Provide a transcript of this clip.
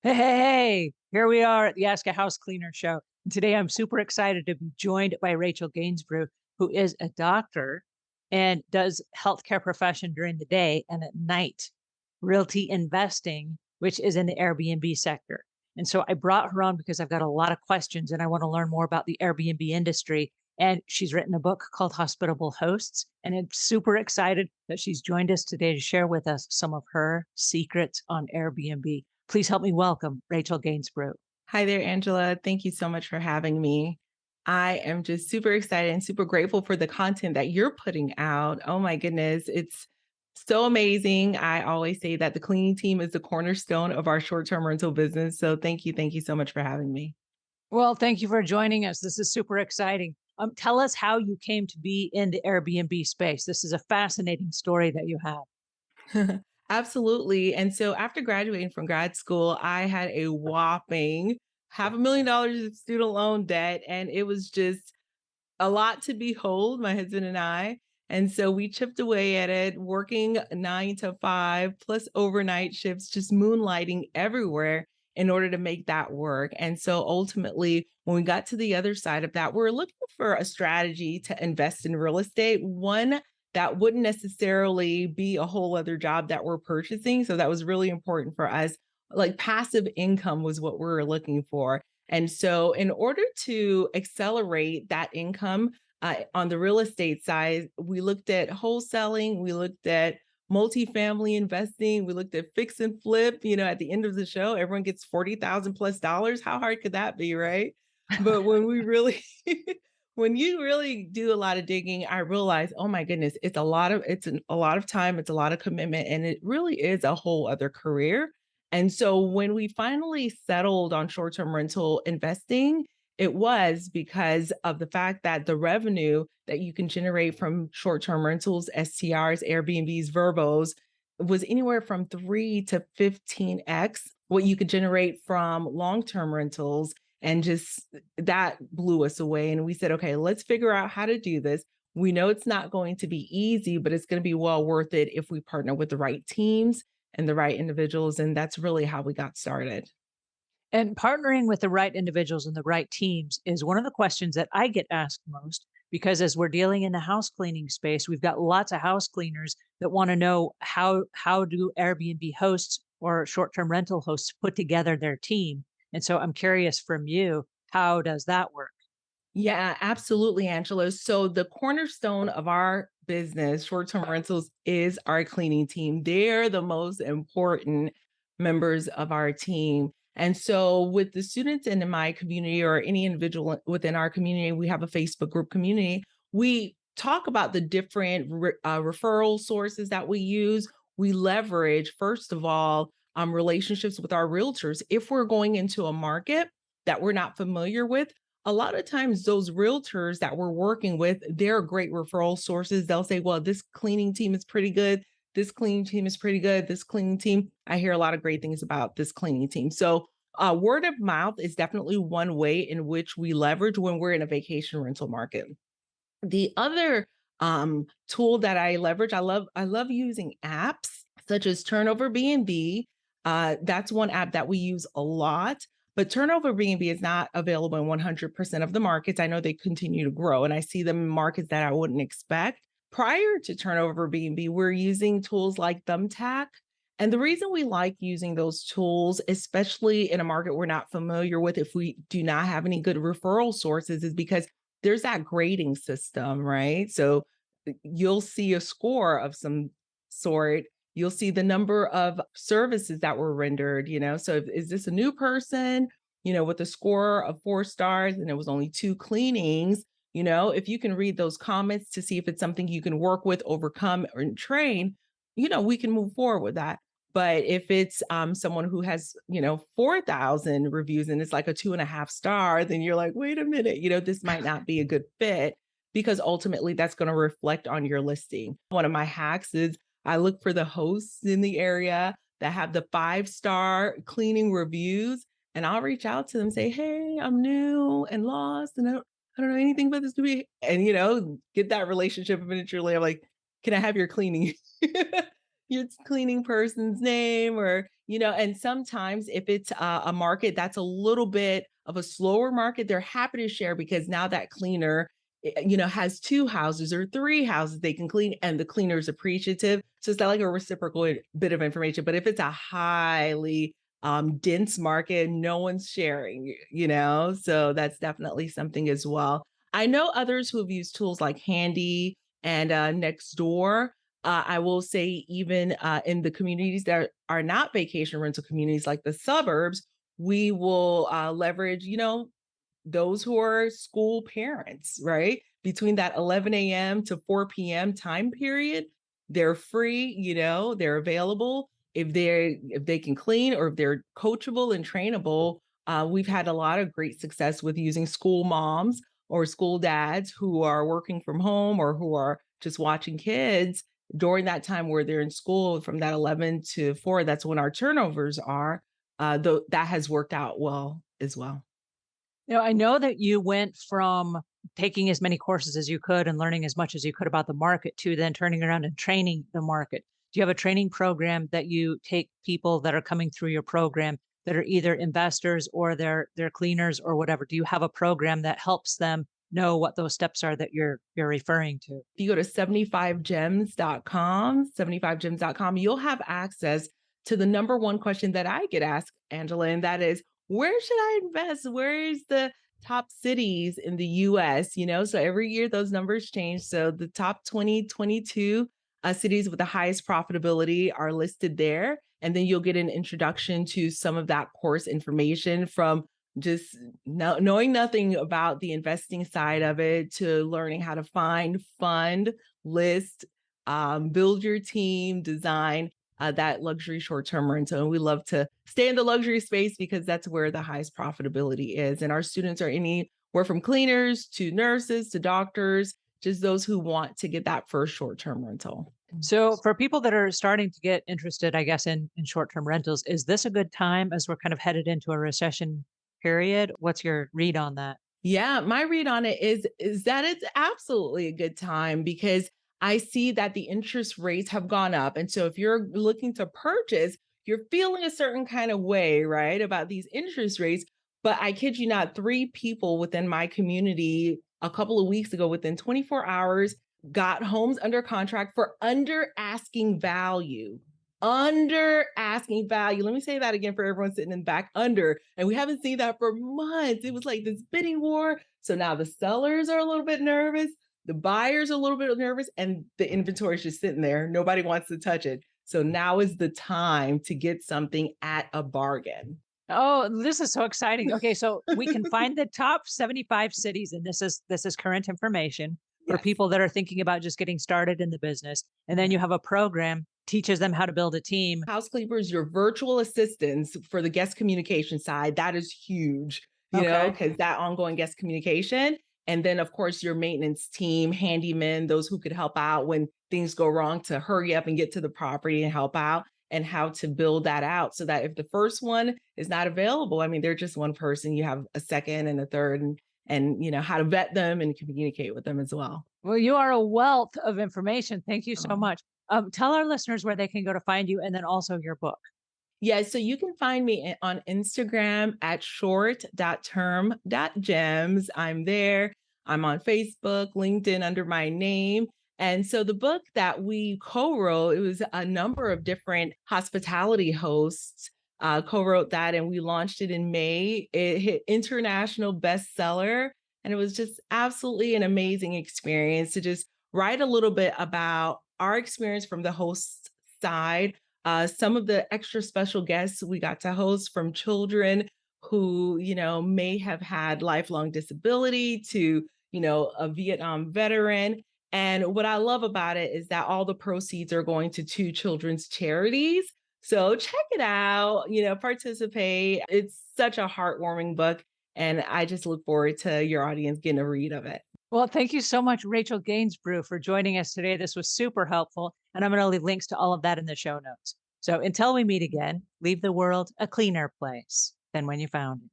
Hey, here we are at the Ask a House Cleaner show. And today I'm super excited to be joined by Rachel Gainsbrugh, who is a doctor and does healthcare profession during the day and at night, realty investing, which is in the Airbnb sector. And so I brought her on because I've got a lot of questions and I want to learn more about the Airbnb industry. And she's written a book called Hospitable Hosts. And I'm super excited that she's joined us today to share with us some of her secrets on Airbnb. Please help me welcome Rachel Gainsbrugh. Hi there, Angela. Thank you so much for having me. I am just super excited and super grateful for the content that you're putting out. Oh my goodness, it's so amazing. I always say that the cleaning team is the cornerstone of our short term rental business. So thank you. Thank you so much for having me. Well, thank you for joining us. This is super exciting. Tell us how you came to be in the Airbnb space. This is a fascinating story that you have. Absolutely. And so after graduating from grad school, I had a whopping $500,000 of student loan debt. And it was just a lot to behold, my husband and I. And so we chipped away at it, working 9 to 5 plus overnight shifts, just moonlighting everywhere in order to make that work. And so ultimately, when we got to the other side of that, we're looking for a strategy to invest in real estate, one that wouldn't necessarily be a whole other job that we're purchasing. So that was really important for us. Like passive income was what we were looking for. And so, in order to accelerate that income on the real estate side, we looked at wholesaling, we looked at multifamily investing, we looked at fix and flip. At the end of the show, everyone gets 40,000 plus dollars. How hard could that be, right? But when we really, when you really do a lot of digging, I realized, oh my goodness, a lot of time, it's a lot of commitment, and it really is a whole other career. And so when we finally settled on short term rental investing, it was because of the fact that the revenue that you can generate from short term rentals, STRs, Airbnbs, vRBOs, was anywhere from 3 to 15x what you could generate from long term rentals. And just that blew us away. And we said, okay, let's figure out how to do this. We know it's not going to be easy, but it's going to be well worth it if we partner with the right teams and the right individuals. And that's really how we got started. And partnering with the right individuals and the right teams is one of the questions that I get asked most because as we're dealing in the house cleaning space, we've got lots of house cleaners that want to know how do Airbnb hosts or short-term rental hosts put together their team. And so I'm curious from you, how does that work? Yeah, absolutely, Angela. So the cornerstone of our business, short-term rentals, is our cleaning team. They're the most important members of our team. And so with the students in my community or any individual within our community, we have a Facebook group community. We talk about the different referral sources that we use. We leverage, first of all, relationships with our realtors. If we're going into a market that we're not familiar with, a lot of times those realtors that we're working with, they're great referral sources. They'll say, well, this cleaning team is pretty good. This cleaning team is pretty good. This cleaning team, I hear a lot of great things about this cleaning team. So word of mouth is definitely one way in which we leverage when we're in a vacation rental market. The other tool that I leverage, I love using apps such as Turnover B&B. That's one app that we use a lot. But Turnover B&B is not available in 100% of the markets. I know they continue to grow, and I see them in markets that I wouldn't expect. Prior to Turnover B&B, we're using tools like Thumbtack. And the reason we like using those tools, especially in a market we're not familiar with, if we do not have any good referral sources, is because there's that grading system, right? So you'll see a score of some sort. You'll see the number of services that were rendered, So is this a new person, with a score of 4 stars and it was only 2 cleanings? If you can read those comments to see if it's something you can work with, overcome, or train, we can move forward with that. But if it's someone who has, 4,000 reviews and it's like a 2.5 star, then you're like, wait a minute, this might not be a good fit because ultimately that's going to reflect on your listing. One of my hacks is I look for the hosts in the area that have the 5 star cleaning reviews, and I'll reach out to them and say, hey, I'm new and lost and I don't know anything about this to be, and get that relationship eventually. I'm like, can I have your cleaning? Your cleaning person's name, or And sometimes if it's a market that's a little bit of a slower market, they're happy to share because now that cleaner, has two houses or three houses they can clean, and the cleaner is appreciative. So it's not like a reciprocal bit of information. But if it's a highly dense market, no one's sharing, so that's definitely something as well. I know others who have used tools like Handy and Nextdoor. I will say, even in the communities that are not vacation rental communities, like the suburbs, we will leverage, those who are school parents, right? Between that 11 a.m. to 4 p.m. time period, they're free, they're available. If they can clean, or if they're coachable and trainable, we've had a lot of great success with using school moms or school dads who are working from home or who are just watching kids during that time where they're in school from that 11 to 4. That's when our turnovers are. Though that has worked out well as well. I know that you went from taking as many courses as you could and learning as much as you could about the market to then turning around and training the market. Do you have a training program that you take people that are coming through your program that are either investors or they're cleaners or whatever? Do you have a program that helps them know what those steps are that you're referring to? If you go to 75gems.com, you'll have access to the number one question that I get asked, Angela, and that is, where should I invest? Where is the top cities in the US? So every year those numbers change. So the top 2022 cities with the highest profitability are listed there. And then you'll get an introduction to some of that course information, from just knowing nothing about the investing side of it to learning how to find, fund, list, build your team, design that luxury short-term rental. And we love to stay in the luxury space because that's where the highest profitability is. And our students are anywhere from cleaners to nurses to doctors, just those who want to get that first short-term rental. So for people that are starting to get interested, I guess, in short-term rentals, is this a good time as we're kind of headed into a recession period? What's your read on that? Yeah, my read on it is that it's absolutely a good time because I see that the interest rates have gone up. And so if you're looking to purchase, you're feeling a certain kind of way, right, about these interest rates. But I kid you not, three people within my community a couple of weeks ago, within 24 hours, got homes under contract for under asking value. Under asking value. Let me say that again for everyone sitting in the back, under. And we haven't seen that for months. It was like this bidding war. So now the sellers are a little bit nervous, the buyers are a little bit nervous, and the inventory is just sitting there. Nobody wants to touch it. So now is the time to get something at a bargain. Oh, this is so exciting. Okay, so we can find the top 75 cities, and this is current information for Yes. people that are thinking about just getting started in the business. And then you have a program teaches them how to build a team. Housekeepers, your virtual assistants for the guest communication side, that is huge, Okay. because that ongoing guest communication. And then, of course, your maintenance team, handymen, those who could help out when things go wrong, to hurry up and get to the property and help out, and how to build that out so that if the first one is not available, I mean, they're just one person, you have a second and a third, and how to vet them and communicate with them as well. Well, you are a wealth of information. Thank you so Um, much. Tell our listeners where they can go to find you and then also your book. Yeah, so you can find me on Instagram at short.term.gems. I'm there. I'm on Facebook, LinkedIn under my name. And so the book that we co-wrote, it was a number of different hospitality hosts co-wrote that, and we launched it in May. It hit international bestseller, and it was just absolutely an amazing experience to just write a little bit about our experience from the host side, some of the extra special guests we got to host, from children who, may have had lifelong disability to, a Vietnam veteran. And what I love about it is that all the proceeds are going to two children's charities. So check it out, participate. It's such a heartwarming book. And I just look forward to your audience getting a read of it. Well, thank you so much, Rachel Gainsbrugh, for joining us today. This was super helpful. And I'm going to leave links to all of that in the show notes. So until we meet again, leave the world a cleaner place than when you found it.